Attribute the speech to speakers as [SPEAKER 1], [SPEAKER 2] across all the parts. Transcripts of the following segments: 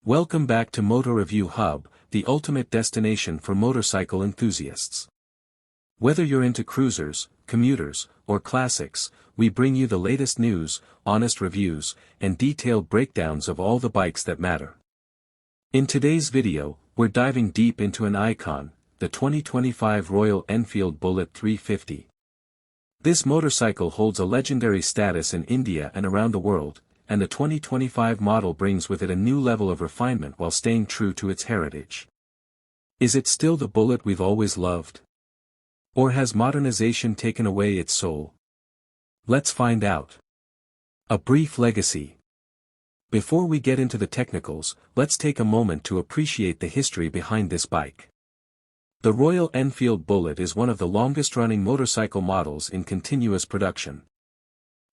[SPEAKER 1] Welcome back to Motor Review Hub, the ultimate destination for motorcycle enthusiasts. Whether you're into cruisers, commuters, or classics, we bring you the latest news, honest reviews, and detailed breakdowns of all the bikes that matter. In today's video, we're diving deep into an icon, the 2025 Royal Enfield Bullet 350. This motorcycle holds a legendary status in India and around the world, and the 2025 model brings with it a new level of refinement while staying true to its heritage. Is it still the Bullet we've always loved? Or has modernization taken away its soul? Let's find out. A brief legacy. Before we get into the technicals, let's take a moment to appreciate the history behind this bike. The Royal Enfield Bullet is one of the longest-running motorcycle models in continuous production.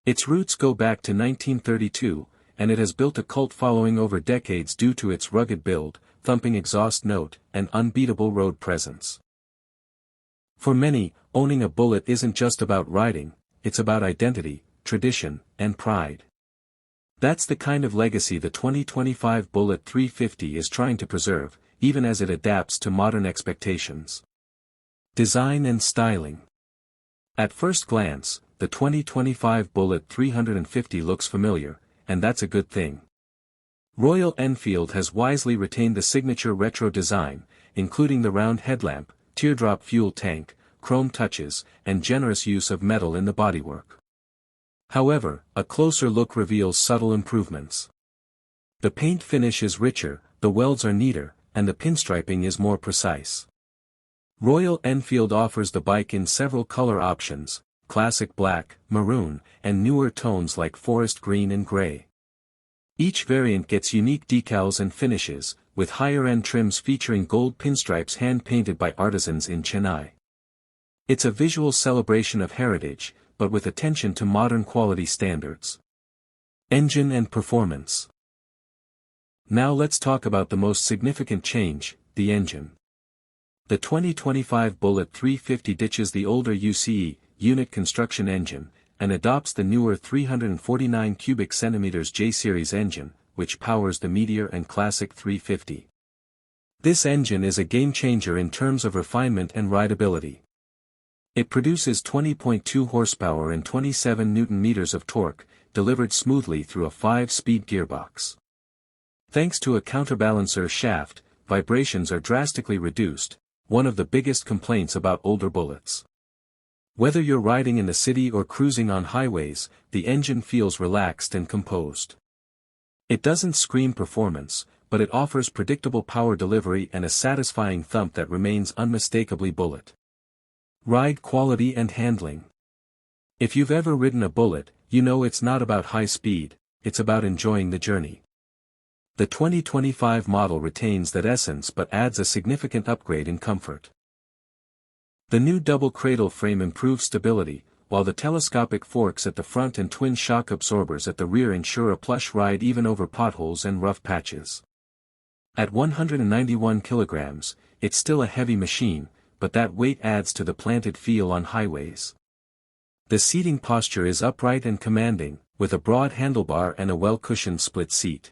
[SPEAKER 1] Its roots go back to 1932, and it has built a cult following over decades due to its rugged build, thumping exhaust note, and unbeatable road presence. For many, owning a Bullet isn't just about riding, it's about identity, tradition, and pride. That's the kind of legacy the 2025 Bullet 350 is trying to preserve, even as it adapts to modern expectations. Design and styling. At first glance, the 2025 Bullet 350 looks familiar, and that's a good thing. Royal Enfield has wisely retained the signature retro design, including the round headlamp, teardrop fuel tank, chrome touches, and generous use of metal in the bodywork. However, a closer look reveals subtle improvements. The paint finish is richer, the welds are neater, and the pinstriping is more precise. Royal Enfield offers the bike in several color options: classic black, maroon, and newer tones like forest green and gray. Each variant gets unique decals and finishes, with higher-end trims featuring gold pinstripes hand-painted by artisans in Chennai. It's a visual celebration of heritage, but with attention to modern quality standards. Engine and performance. Now let's talk about the most significant change, the engine. The 2025 Bullet 350 ditches the older UCE unit construction engine, and adopts the newer 349 cubic centimeters J-Series engine, which powers the Meteor and Classic 350. This engine is a game-changer in terms of refinement and rideability. It produces 20.2 horsepower and 27 Nm of torque, delivered smoothly through a 5-speed gearbox. Thanks to a counterbalancer shaft, vibrations are drastically reduced, one of the biggest complaints about older Bullets. Whether you're riding in the city or cruising on highways, the engine feels relaxed and composed. It doesn't scream performance, but it offers predictable power delivery and a satisfying thump that remains unmistakably Bullet. Ride quality and handling. If you've ever ridden a Bullet, you know it's not about high speed, it's about enjoying the journey. The 2025 model retains that essence but adds a significant upgrade in comfort. The new double cradle frame improves stability, while the telescopic forks at the front and twin shock absorbers at the rear ensure a plush ride even over potholes and rough patches. At 191 kilograms, it's still a heavy machine, but that weight adds to the planted feel on highways. The seating posture is upright and commanding, with a broad handlebar and a well-cushioned split seat.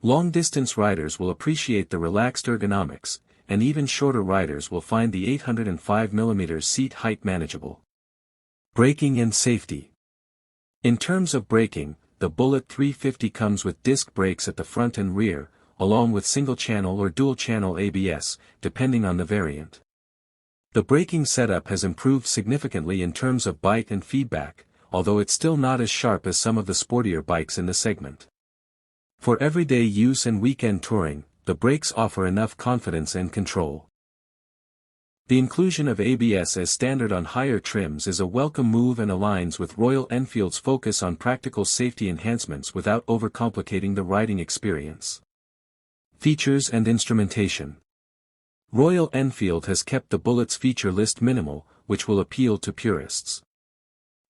[SPEAKER 1] Long-distance riders will appreciate the relaxed ergonomics, and even shorter riders will find the 805 mm seat height manageable. Braking and safety. In terms of braking, the Bullet 350 comes with disc brakes at the front and rear, along with single-channel or dual-channel ABS, depending on the variant. The braking setup has improved significantly in terms of bite and feedback, although it's still not as sharp as some of the sportier bikes in the segment. For everyday use and weekend touring, the brakes offer enough confidence and control. The inclusion of ABS as standard on higher trims is a welcome move and aligns with Royal Enfield's focus on practical safety enhancements without overcomplicating the riding experience. Features and instrumentation. Royal Enfield has kept the Bullet's feature list minimal, which will appeal to purists.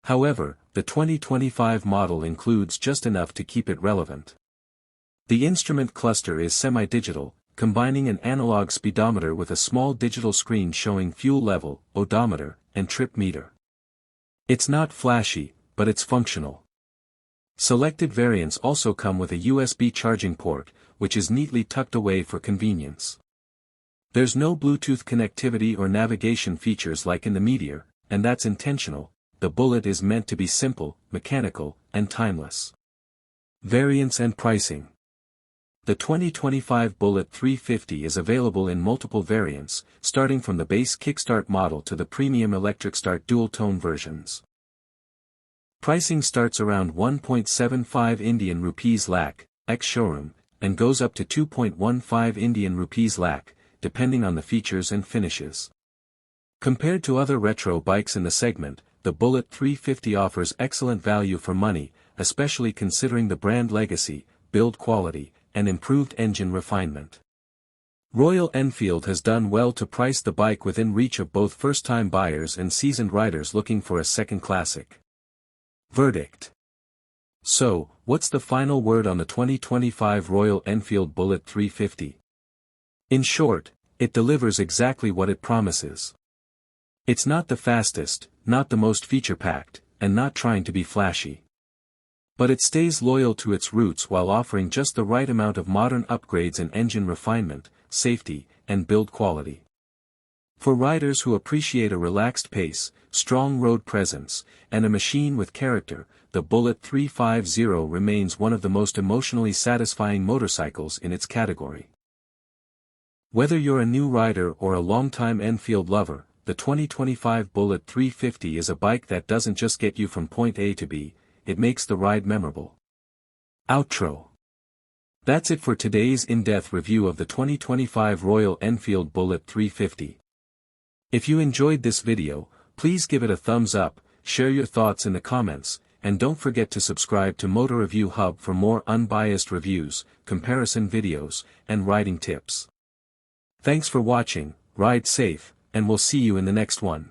[SPEAKER 1] However, the 2025 model includes just enough to keep it relevant. The instrument cluster is semi-digital, combining an analog speedometer with a small digital screen showing fuel level, odometer, and trip meter. It's not flashy, but it's functional. Selected variants also come with a USB charging port, which is neatly tucked away for convenience. There's no Bluetooth connectivity or navigation features like in the Meteor, and that's intentional. The Bullet is meant to be simple, mechanical, and timeless. Variants and pricing. The 2025 Bullet 350 is available in multiple variants, starting from the base Kickstart model to the premium Electric Start dual-tone versions. Pricing starts around 1.75 Indian rupees lakh, ex-showroom, and goes up to 2.15 Indian rupees lakh, depending on the features and finishes. Compared to other retro bikes in the segment, the Bullet 350 offers excellent value for money, especially considering the brand legacy, build quality, and improved engine refinement. Royal Enfield has done well to price the bike within reach of both first-time buyers and seasoned riders looking for a second classic. Verdict. So, what's the final word on the 2025 Royal Enfield Bullet 350? In short, it delivers exactly what it promises. It's not the fastest, not the most feature-packed, and not trying to be flashy. But it stays loyal to its roots while offering just the right amount of modern upgrades in engine refinement, safety, and build quality. For riders who appreciate a relaxed pace, strong road presence, and a machine with character, the Bullet 350 remains one of the most emotionally satisfying motorcycles in its category. Whether you're a new rider or a longtime Enfield lover, the 2025 Bullet 350 is a bike that doesn't just get you from point A to B, it makes the ride memorable. Outro. That's it for today's in-depth review of the 2025 Royal Enfield Bullet 350. If you enjoyed this video, please give it a thumbs up, share your thoughts in the comments, and don't forget to subscribe to Motor Review Hub for more unbiased reviews, comparison videos, and riding tips. Thanks for watching, ride safe, and we'll see you in the next one.